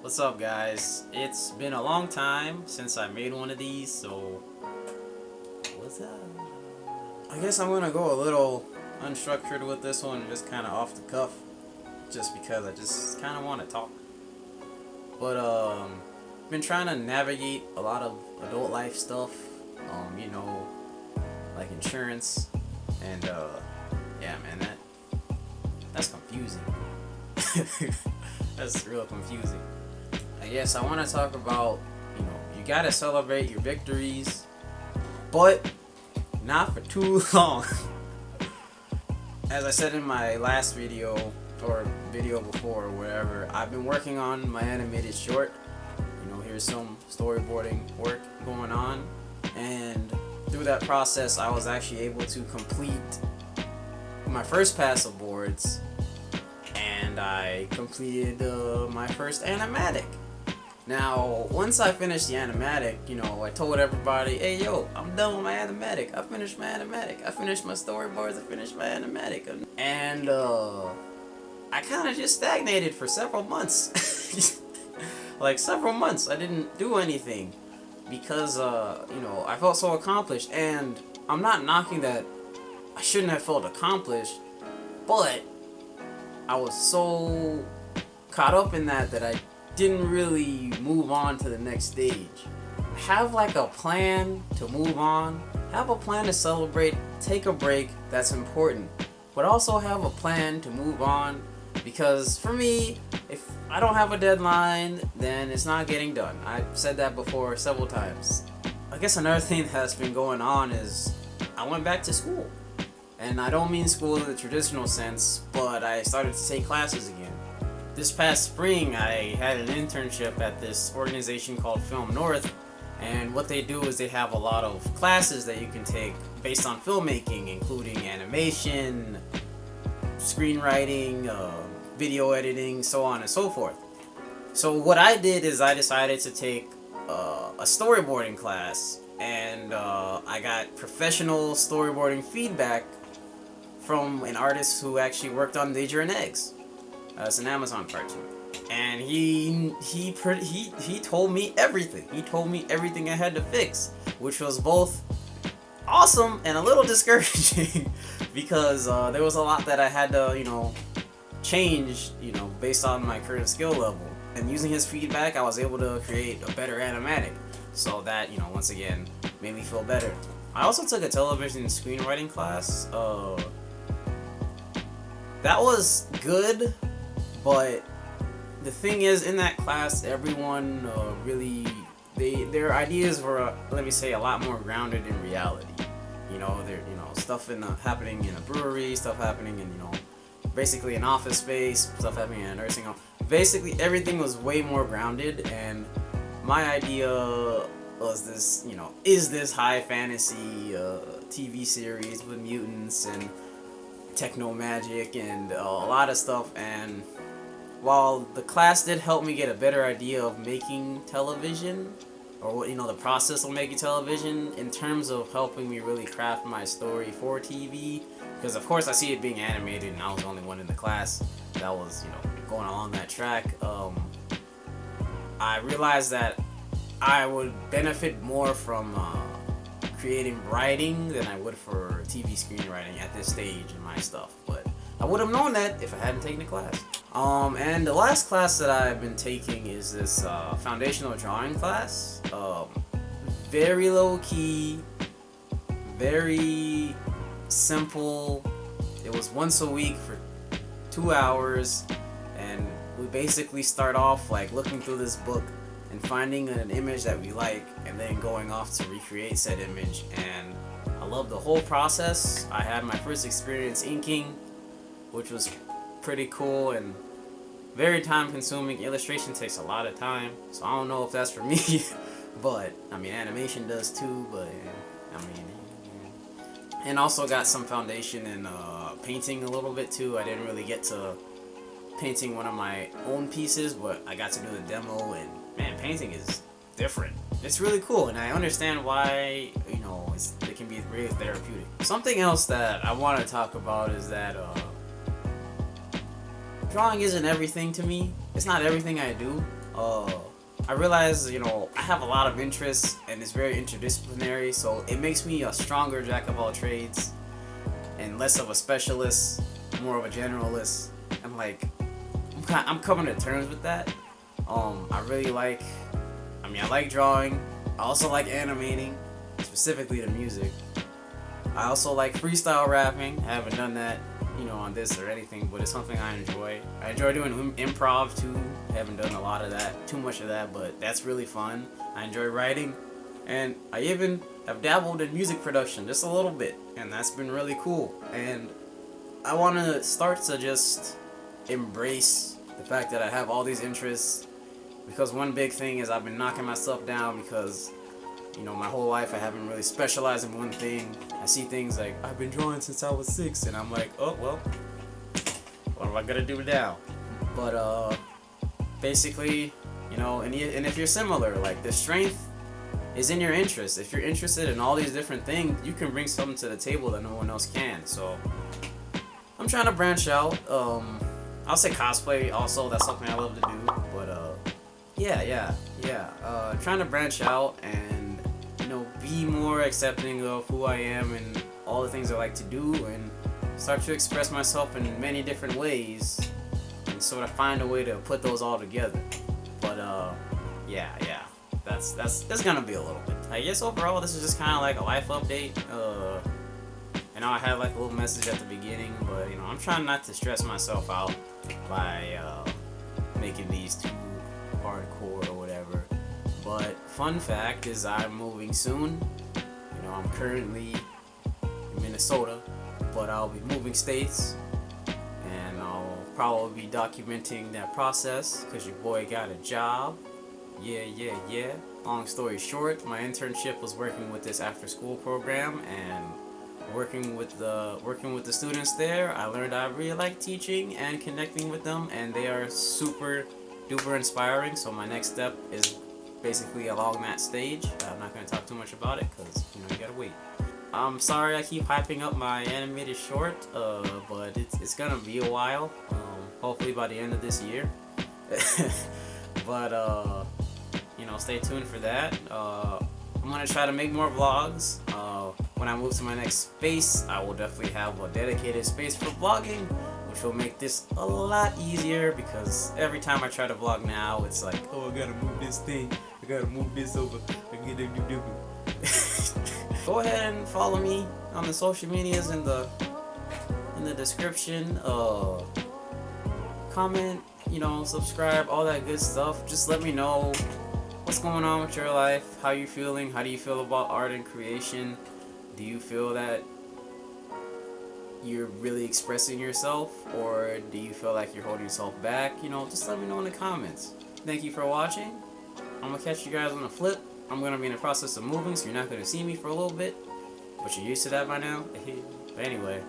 What's up, guys? It's been a long time since I made one of these, so what's up? I guess I'm gonna go a little unstructured with this one, just kind of off the cuff, just because I just kind of want to talk. But been trying to navigate a lot of adult life stuff, like insurance, and yeah, man, that's confusing. That's real confusing. I guess I want to talk about, you gotta celebrate your victories, but not for too long. As I said in my last video, or video before, or whatever, I've been working on my animated short. Here's some storyboarding work going on, and through that process, I was actually able to complete my first pass of boards, and I completed my first animatic. Now, once I finished the animatic, I told everybody, hey yo, I'm done with my animatic. I finished my animatic. I finished my storyboards. I finished my animatic. And I kind of just stagnated for several months. Like several months, I didn't do anything because, I felt so accomplished. And I'm not knocking that I shouldn't have felt accomplished, but I was so caught up in that I didn't really move on to the next stage. Have like a plan to move on, have a plan to celebrate, take a break, that's important, but also have a plan to move on, because for me, if I don't have a deadline, then it's not getting done. I've said that before several times. I guess another thing that's been going on is I went back to school. And I don't mean school in the traditional sense, but I started to take classes again. This past spring, I had an internship at this organization called Film North, and what they do is they have a lot of classes that you can take based on filmmaking, including animation, screenwriting, video editing, so on and so forth. So what I did is I decided to take a storyboarding class, and I got professional storyboarding feedback from an artist who actually worked on Danger and Eggs. It's an Amazon cartoon, and he told me everything. He told me everything I had to fix, which was both awesome and a little discouraging because there was a lot that I had to change based on my current skill level. And using his feedback, I was able to create a better animatic, so that once again made me feel better. I also took a television screenwriting class. That was good, but the thing is, in that class, everyone their ideas were, let me say, a lot more grounded in reality. Stuff happening in a brewery, stuff happening in basically an office space, stuff happening in a nursing home. Basically, everything was way more grounded, and my idea was this, is this high fantasy TV series with mutants and techno magic and a lot of stuff. And while the class did help me get a better idea of making television, or the process of making television, in terms of helping me really craft my story for TV, because of course I see it being animated and I was the only one in the class that was going along that track, I realized that I would benefit more from creating writing than I would for TV screenwriting at this stage in my stuff. But I would have known that if I hadn't taken the class. And the last class that I've been taking is this foundational drawing class. Very low key, very simple. It was once a week for 2 hours, and we basically start off like looking through this book and finding an image that we like, and then going off to recreate said image. And I love the whole process. I had my first experience inking, which was pretty cool and very time consuming. Illustration takes a lot of time, so I don't know if that's for me. But animation does too. But and also got some foundation in painting a little bit too. I didn't really get to painting one of my own pieces, but I got to do the demo, and man, painting is different. It's really cool, and I understand why it can be really therapeutic. Something else that I want to talk about is that drawing isn't everything to me. It's not everything I do. uh, I realize, I have a lot of interests and it's very interdisciplinary, so it makes me a stronger jack of all trades and less of a specialist, more of a generalist. And like, I'm coming to terms with that. I really like, I like drawing. I also like animating, specifically the music. I also like freestyle rapping. I haven't done that, on this or anything, but it's something I enjoy. I enjoy doing improv too. I haven't done a lot of that, too much of that, but that's really fun. I enjoy writing, and I even have dabbled in music production just a little bit, and that's been really cool. And I want to start to just embrace the fact that I have all these interests, because one big thing is I've been knocking myself down because my whole life I haven't really specialized in one thing. I see things like, I've been drawing since I was 6, and I'm like, oh, well, what am I gonna do now? But, basically, and if you're similar, like, the strength is in your interest. If you're interested in all these different things, you can bring something to the table that no one else can. So, I'm trying to branch out. I'll say cosplay also, that's something I love to do, but, yeah. Trying to branch out and be more accepting of who I am and all the things I like to do, and start to express myself in many different ways, and sort of find a way to put those all together. But yeah, that's gonna be a little bit. I guess overall this is just kind of like a life update. I know I had like a little message at the beginning, but I'm trying not to stress myself out by making these too hardcore or whatever. But fun fact is I'm moving soon. I'm currently in Minnesota, but I'll be moving states, and I'll probably be documenting that process because your boy got a job. Yeah. Long story short, my internship was working with this after-school program, and working with the students there, I learned I really like teaching and connecting with them, and they are super duper inspiring. So my next step is basically along that stage. I'm not going to talk too much about it because you gotta wait. I'm sorry I keep hyping up my animated short, but it's gonna be a while. Hopefully by the end of this year. But stay tuned for that. I'm gonna try to make more vlogs. When I move to my next space, I will definitely have a dedicated space for vlogging, which will make this a lot easier, because every time I try to vlog now, it's like, oh, I gotta move this thing, I gotta move this over, Go ahead and follow me on the social medias in the description. Comment, subscribe, all that good stuff. Just let me know what's going on with your life, how you feeling, how do you feel about art and creation. Do you feel that you're really expressing yourself, or do you feel like you're holding yourself back? Just let me know in the comments. Thank you for watching. I'm gonna catch you guys on the flip. I'm gonna be in the process of moving, so you're not gonna see me for a little bit, but you're used to that by now. But anyway,